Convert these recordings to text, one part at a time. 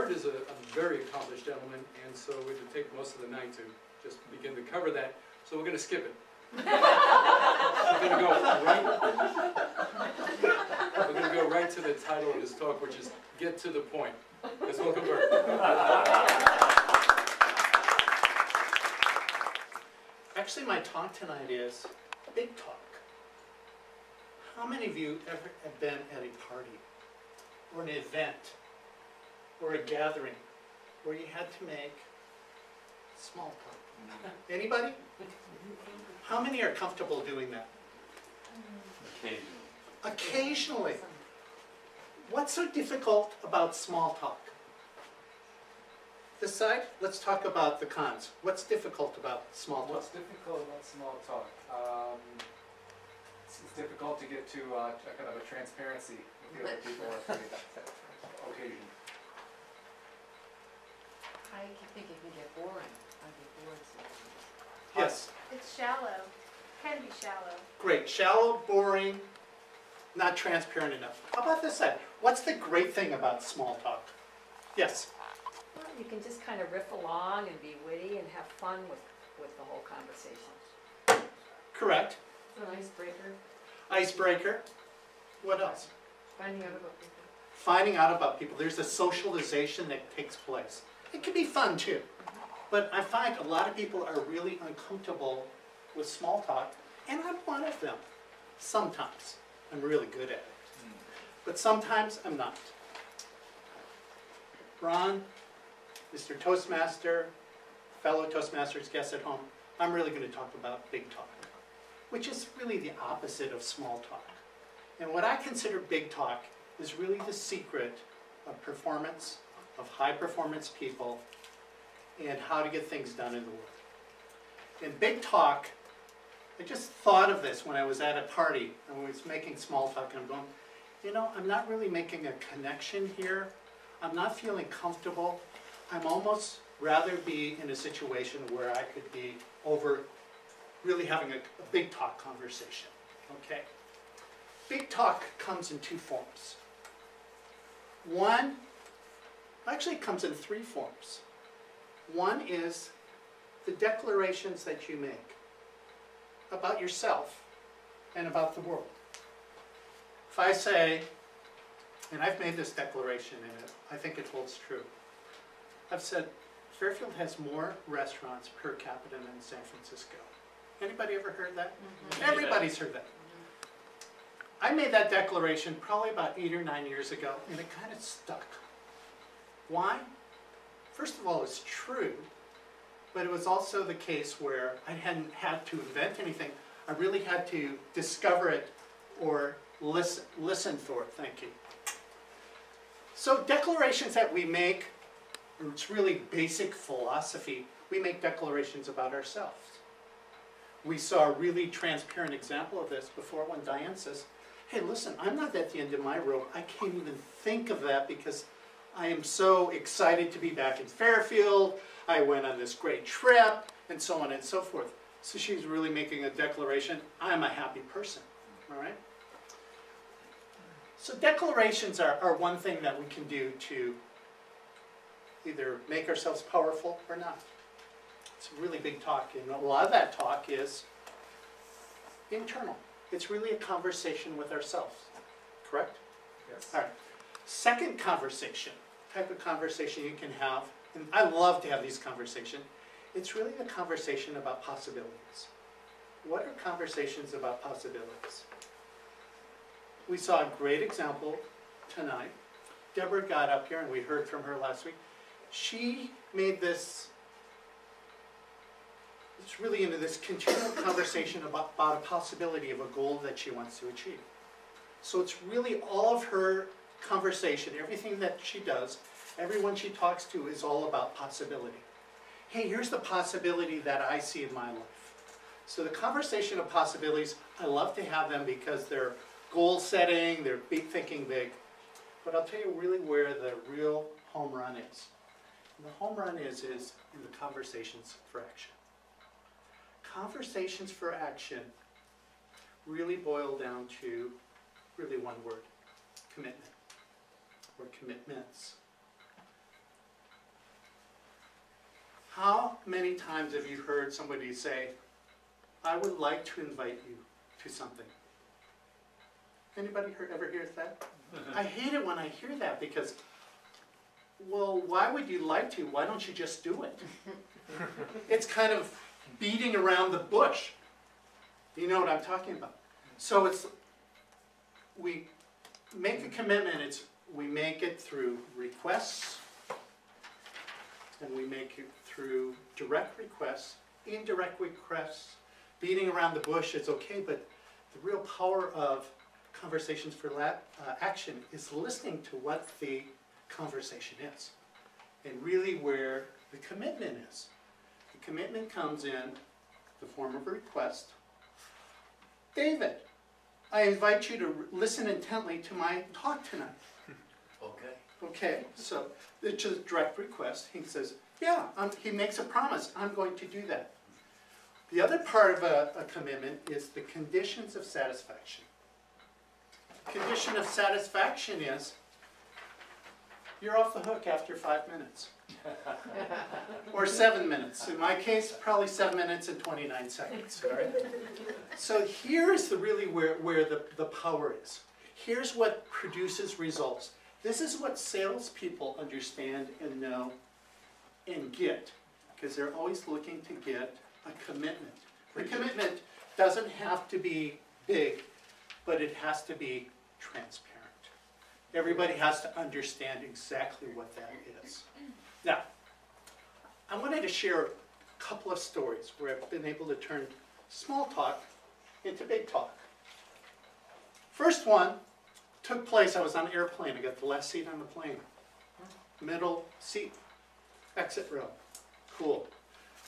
Burt is a very accomplished gentleman, and so it would take most of the night to just begin to cover that. So we're going to skip it. We're going to go right to the title of his talk, which is "Get to the Point." Let's welcome Burt. Actually, my talk tonight is big talk. How many of you ever have been at a party or an event or a gathering where you had to make small talk? Anybody? How many are comfortable doing that? Occasionally. Occasionally. What's so difficult about small talk? This side, let's talk about the cons. What's difficult about small talk? What's difficult about small talk? It's difficult to get to kind of a transparency with the other people at the occasion. I think it can get boring. I'd be bored. Yes. It's shallow. Can be shallow. Great. Shallow, boring, not transparent enough. How about this side? What's the great thing about small talk? Yes. Well, you can just kind of riff along and be witty and have fun with the whole conversation. Correct. It's an icebreaker. Icebreaker. What else? Finding out about people. Finding out about people. There's a socialization that takes place. It can be fun too. But I find a lot of people are really uncomfortable with small talk, and I'm one of them. Sometimes. I'm really good at it. But sometimes I'm not. Ron, Mr. Toastmaster, fellow Toastmasters, guests at home, I'm really going to talk about big talk, which is really the opposite of small talk. And what I consider big talk is really the secret of performance, of high performance people, and how to get things done in the world. In big talk, I just thought of this when I was at a party and I was making small talk, and I'm going, you know, I'm not really making a connection here. I'm not feeling comfortable. I'm almost rather be in a situation where I could be over really having a big talk conversation. Okay? Big talk comes in two forms. One, actually it comes in three forms. One is the declarations that you make about yourself and about the world. If I say, and I've made this declaration and I think it holds true. I've said Fairfield has more restaurants per capita than San Francisco. Anybody ever heard that? Mm-hmm. Everybody's heard that. I made that declaration probably about 8 or 9 years ago, and it kind of stuck. Why? First of all, it's true, but it was also the case where I hadn't had to invent anything. I really had to discover it or listen for it. Thank you. So declarations that we make, it's really basic philosophy. We make declarations about ourselves. We saw a really transparent example of this before when Diane says, hey, listen, I'm not at the end of my rope. I can't even think of that because I am so excited to be back in Fairfield. I went on this great trip, and so on and so forth. So she's really making a declaration, I'm a happy person, all right? So declarations are one thing that we can do to either make ourselves powerful or not. It's a really big talk, and a lot of that talk is internal. It's really a conversation with ourselves, correct? Yes. All right. Second conversation, type of conversation you can have, and I love to have these conversations, it's really the conversation about possibilities. What are conversations about possibilities? We saw a great example tonight. Deborah got up here, and we heard from her last week. She made this, it's really into this continual conversation about a possibility of a goal that she wants to achieve. So it's really all of her conversation, everything that she does, everyone she talks to is all about possibility. Hey, here's the possibility that I see in my life. So the conversation of possibilities, I love to have them because they're goal setting, they're thinking big. But I'll tell you really where the real home run is. And the home run is in the conversations for action. Conversations for action really boil down to really one word, commitment, or commitments. many times have you heard somebody say, I would like to invite you to something? Anybody ever hears that? I hate it when I hear that because, well, why would you like to? Why don't you just do it? It's kind of beating around the bush. You know what I'm talking about. So we make a commitment. We make it through requests, and we make it through direct requests, indirect requests. Beating around the bush is okay, but the real power of conversations for action is listening to what the conversation is, and really where the commitment is. The commitment comes in the form of a request. David, I invite you to listen intently to my talk tonight. Okay. Okay, so it's a direct request. He says, yeah, he makes a promise, I'm going to do that. The other part of a commitment is the conditions of satisfaction. Condition of satisfaction is you're off the hook after 5 minutes. Or 7 minutes. In my case, probably 7 minutes and 29 seconds. All right? So here's really where the power is. Here's what produces results. This is what salespeople understand and know and get, because they're always looking to get a commitment. The commitment doesn't have to be big, but it has to be transparent. Everybody has to understand exactly what that is. Now, I wanted to share a couple of stories where I've been able to turn small talk into big talk. First one took place, I was on an airplane. I got the last seat on the plane. Middle seat, exit row. Cool.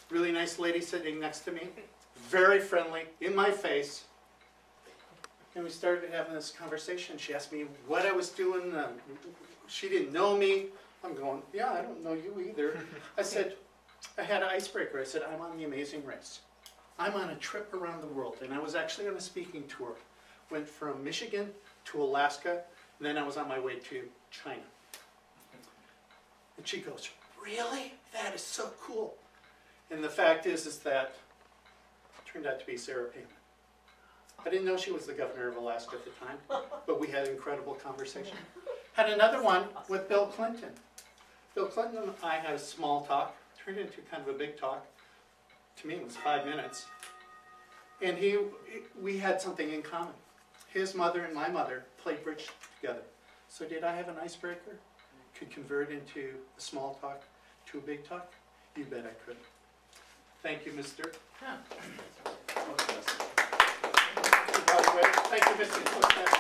Really nice lady sitting next to me. Very friendly, in my face. And we started having this conversation. She asked me what I was doing. She didn't know me. I'm going, yeah, I don't know you either. I said, I had an icebreaker. I said, I'm on The Amazing Race. I'm on a trip around the world. And I was actually on a speaking tour. Went from Michigan to Alaska. And then I was on my way to China. And she goes, really? That is so cool. And the fact is that it turned out to be Sarah Palin. I didn't know she was the governor of Alaska at the time, but we had an incredible conversation. Had another one with Bill Clinton. Bill Clinton and I had a small talk, turned into kind of a big talk. To me, it was 5 minutes. And we had something in common. His mother and my mother played bridge together. So did I have an icebreaker? Could convert into a small talk to a big talk? You bet I could. Thank you, Mr. By the way, thank you, Mr. Toastmaster.